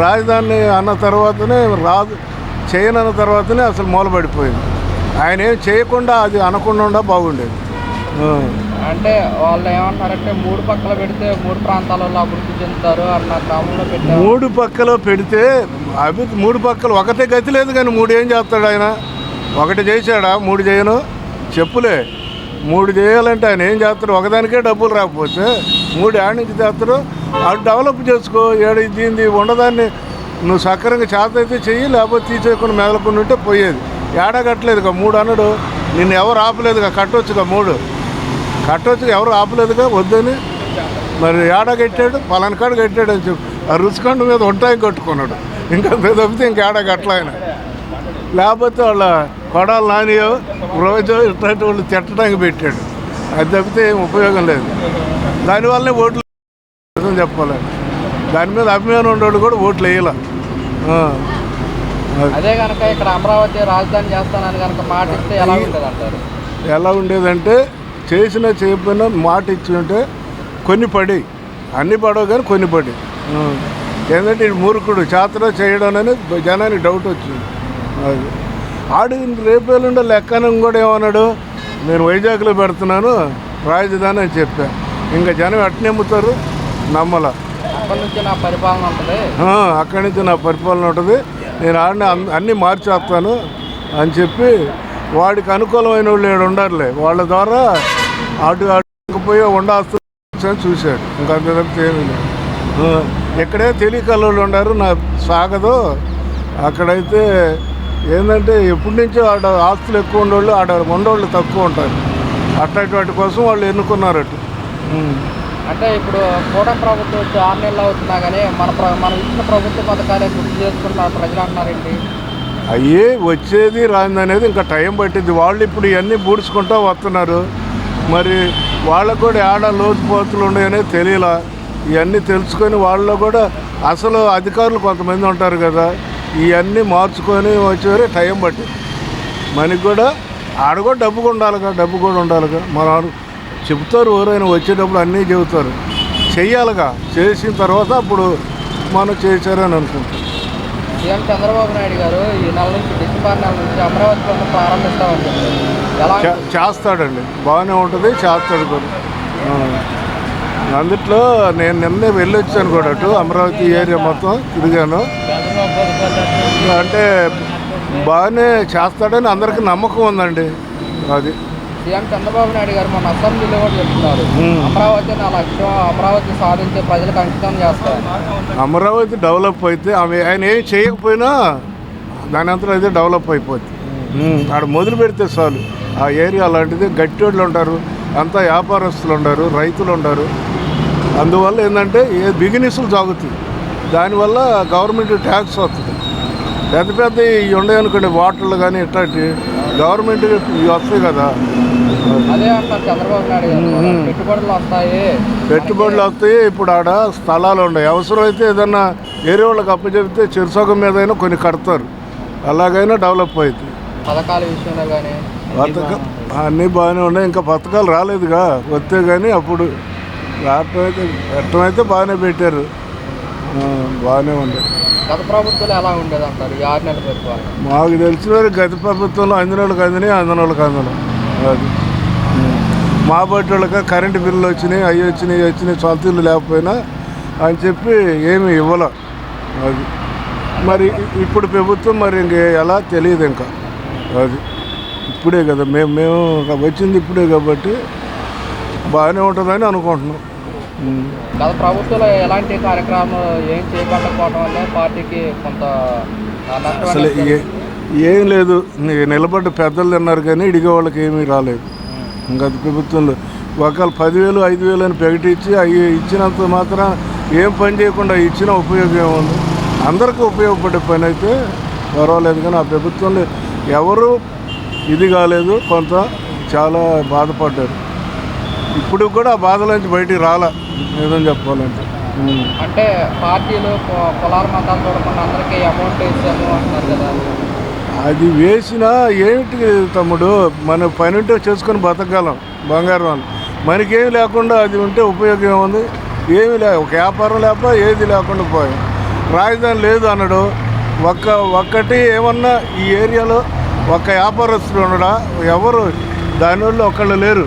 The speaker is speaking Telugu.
రాజధాని అన్న తర్వాతనే చేయనన్న తర్వాతనే అసలు మూలపడిపోయింది. ఆయన ఏం చేయకుండా అది అనకుండా బాగుండేది. అంటే వాళ్ళు ఏమంటారంటే 3 పక్కల పెడితే 3 ప్రాంతాలలో అభివృద్ధి చెందుతారు అన్న క్రమంలో పెట్టారు. 3 పక్కల పెడితే అభివృద్ధి 3 పక్కలు ఒకటే గతి లేదు. కానీ 3 ఏం చేస్తాడు ఆయన? 1 చేశాడా? 3 చేయను చెప్పులే. 3 చేయాలంటే ఆయన ఏం చేస్తాడు? ఒకదానికే డబ్బులు రాకపోతే 3 ఏడు నుంచి చేస్తాడు. అది డెవలప్ చేసుకో. ఏడు దీన్ని ఉండదాన్ని నువ్వు సక్రంగా చేత అయితే చెయ్యి, లేకపోతే తీసేయకుండా మెదలకుండా ఉంటే పోయేది. ఏడా కట్టలేదుగా 3 అన్నాడు. నిన్ను ఎవరు ఆపలేదుగా, కట్టవచ్చుగా 3 కట్టవచ్చుగా, ఎవరు ఆపలేదుగా వద్దని. మరి ఏడా కట్టాడు? పలానా కాడ కట్టాడు అని చెప్పి ఆ రుచికండ మీద ఉంటాయి కట్టుకున్నాడు. ఇంకా తప్పితే ఇంకేడా కట్టలే ఆయన. లేకపోతే వాళ్ళ కొడాలు నానియో రోజు ఇట్లాంటి వాళ్ళు తిట్టడానికి పెట్టాడు. అది తప్పితే ఏం ఉపయోగం లేదు. దానివల్లనే ఓట్లు చెప్పాలి. దాని మీద అభిమానం ఉండేవాళ్ళు కూడా ఓట్లు వేయాల. అదే కనుక ఇక్కడ అమరావతి రాజధాని చేస్తానని కనుక మాట ఇస్తే ఎలా ఉంటుంది అంటారు? ఎలా ఉండేదంటే చేసినా చేయకపోయినా మాట ఇచ్చి ఉంటే కొన్ని పడి, అన్నీ పడవు కానీ కొన్ని పడి. ఏంటంటే ఇది మూర్ఖుడు చేతలో చేయడం అని జనానికి డౌట్ వచ్చింది. అది ఆడు రేపేళ్ళుండే లెక్కనం కూడా ఏమన్నాడు, నేను వైజాగ్లో పెడుతున్నాను రాజధాని అని చెప్పా. ఇంకా జనం ఎట్నెమ్ముతారు? నమ్మల. అక్కడి నుంచి నా పరిపాలన ఉంటుంది, అక్కడి నుంచి నా పరిపాలన ఉంటుంది, నేను ఆడిని అన్నీ మార్చేస్తాను అని చెప్పి వాడికి అనుకూలమైన వాళ్ళు ఏడు ఉండారులే, వాళ్ళ ద్వారా అటు పోయి ఉండాల్సి చూశాడు. ఇంకా అంత తప్పితే ఏమీ లేదు. ఇక్కడే తెలియకల్లోళ్ళు ఉన్నారు, నా సాగదు. అక్కడైతే ఏంటంటే ఎప్పటి నుంచో ఆడ ఆస్తులు ఎక్కువ ఉండేవాళ్ళు, ఆడ ఉండేవాళ్ళు తక్కువ ఉంటారు. అట్లాంటి వాటి కోసం వాళ్ళు ఎన్నుకున్నారట. అంటే ఇప్పుడు కూటమి ప్రభుత్వం వచ్చి 6 నెలలు అవుతున్నా కానీ మనం ఇచ్చిన ప్రభుత్వ పథకాలే గుర్తు చేసుకుంటున్నారు ప్రజలు అంటున్నారండి. అయ్యే వచ్చేది రాంది అనేది ఇంకా టైం పట్టింది. వాళ్ళు ఇప్పుడు ఇవన్నీ బూడ్చుకుంటూ వస్తున్నారు. మరి వాళ్ళకు కూడా ఏడ లోతుపోతులు ఉన్నాయనేది తెలియలా. ఇవన్నీ తెలుసుకొని వాళ్ళలో కూడా అసలు అధికారులు కొంతమంది ఉంటారు కదా, ఇవన్నీ మార్చుకొని వచ్చేవరే టైం పట్టింది. మనకి కూడా ఆడ కూడా డబ్బు కూడా ఉండాలిగా. మన చెబుతారు ఎవరైనా వచ్చేటప్పుడు అన్నీ చెబుతారు, చెయ్యాలిగా. చేసిన తర్వాత అప్పుడు మనం చేశారని అనుకుంటాం. సీఎం చంద్రబాబు నాయుడు గారు ఈ నెల నుంచి డిసెంబర్ నెల నుంచి అమరావతి పనులు ప్రారంభిస్తామని చెప్పారు. చేస్తాడండి, బాగానే ఉంటుంది, చేస్తాడు కూడా. అందుట్లో నేను నిన్నే వెళ్ళొచ్చాను కూడా, అటు అమరావతి ఏరియా మొత్తం తిరిగాను. అంటే బాగానే చేస్తాడని అందరికీ నమ్మకం ఉందండి. అది సీఎం చంద్రబాబు నాయుడు గారు మన అసెంబ్లీలో కూడా చెప్తున్నారు, అమరావతి నా లక్ష్యం, అమరావతి సాధించే ప్రజలకు అంకితం చేస్తారు. అమరావతి డెవలప్ అయితే ఆయన ఏం చేయకపోయినా దాని అంతా అయితే డెవలప్ అయిపోద్ది. ఆడ మొదలు పెడితే చాలు. ఆ ఏరియా అలాంటిది, గట్టోళ్ళు ఉంటారు, అంతా వ్యాపారస్తులు ఉంటారు, రైతులు ఉంటారు. అందువల్ల ఏంటంటే బిజినెస్లు సాగుతాయి. దానివల్ల గవర్నమెంట్ ట్యాక్స్ వస్తుంది. పెద్ద పెద్ద ఇవి ఉన్నాయి అనుకోండి, వాటర్లు కానీ ఇట్లాంటి గవర్నమెంట్ ఇవి వస్తాయి కదా. అదే అంటారు చంద్రబాబు నాయుడు గారు, పెట్టుబడులు వస్తాయి. ఇప్పుడు ఆడ స్థలాలు ఉన్నాయి, అవసరమైతే ఏదన్నా వేరే వాళ్ళకి అప్పచెప్తే చెరుసగం మీద అయినా కొన్ని కడతారు. అలాగైనా డెవలప్ అవుతుంది. పథకాల విషయంలో కానీ అన్నీ బాగానే ఉన్నాయి. ఇంకా పథకాలు రాలేదుగా, వస్తే కానీ అప్పుడు పెట్టమైతే బాగానే పెట్టారు, బాగానే ఉంది. గత ప్రభుత్వంలో ఎలా ఉండేది అంటారు ఈ 6 నెలల పరిపాలన? మాకు తెలిసిన వారు గత ప్రభుత్వంలో అందినోళ్ళకి అందినాయి, అందనోళ్ళకి అందడం. అది మా బట్టి వాళ్ళకి కరెంటు బిల్లులు వచ్చినాయి, అవి వచ్చినాయి, సొంత ఇల్లు లేకపోయినా అని చెప్పి ఏమీ ఇవ్వలే. అది మరి ఇప్పుడు ప్రభుత్వం మరి ఇంక ఎలా తెలియదు. ఇంకా అది ఇప్పుడే కదా మేము వచ్చింది ఇప్పుడే, కాబట్టి బాగానే ఉంటుందని అనుకుంటున్నాం. గత ప్రభుత్వంలో ఎలాంటి కార్యక్రమాలు ఏం చేపట్టకపోవడం వల్ల పార్టీకి కొంత అసలు ఏం లేదు. నిలబడ్డ పెద్దలు తిన్నారు కానీ ఇడిగే వాళ్ళకి ఏమీ రాలేదు. గత ప్రభుత్వంలో ఒకవేళ 10,000 5,000 అని ప్రకటించి అవి ఇచ్చినంత మాత్రం ఏం పని చేయకుండా ఇచ్చిన ఉపయోగం ఏముంది? అందరికీ ఉపయోగపడే పని అయితే పర్వాలేదు. కానీ ఆ ప్రభుత్వంలో ఎవరు ఇది కాలేదు, కొంత చాలా బాధపడ్డారు. ఇప్పుడు కూడా ఆ బాధల నుంచి బయటికి రాలా, ఏదని చెప్పాలంటే. అంటే పార్టీలు కులాల మతాలు చూడకుండా అందరికీ అమౌంట్ ఇచ్చాము అంటున్నారు కదా. అది వేసినా ఏమిటి తమ్ముడు, మన పని ఉంటే చేసుకొని బతకగలం, బంగారం అని. మనకేమి లేకుండా అది ఉంటే ఉపయోగం ఏముంది? ఏమీ ఒక వ్యాపారం లేక ఏది లేకుండా పోయాం. రాజధాని లేదు అన్నాడు. ఒక్కటి ఏమన్నా ఈ ఏరియాలో ఒక్క వ్యాపారస్తుడు ఉండడా? ఎవరు దానివల్ల ఒకళ్ళు లేరు.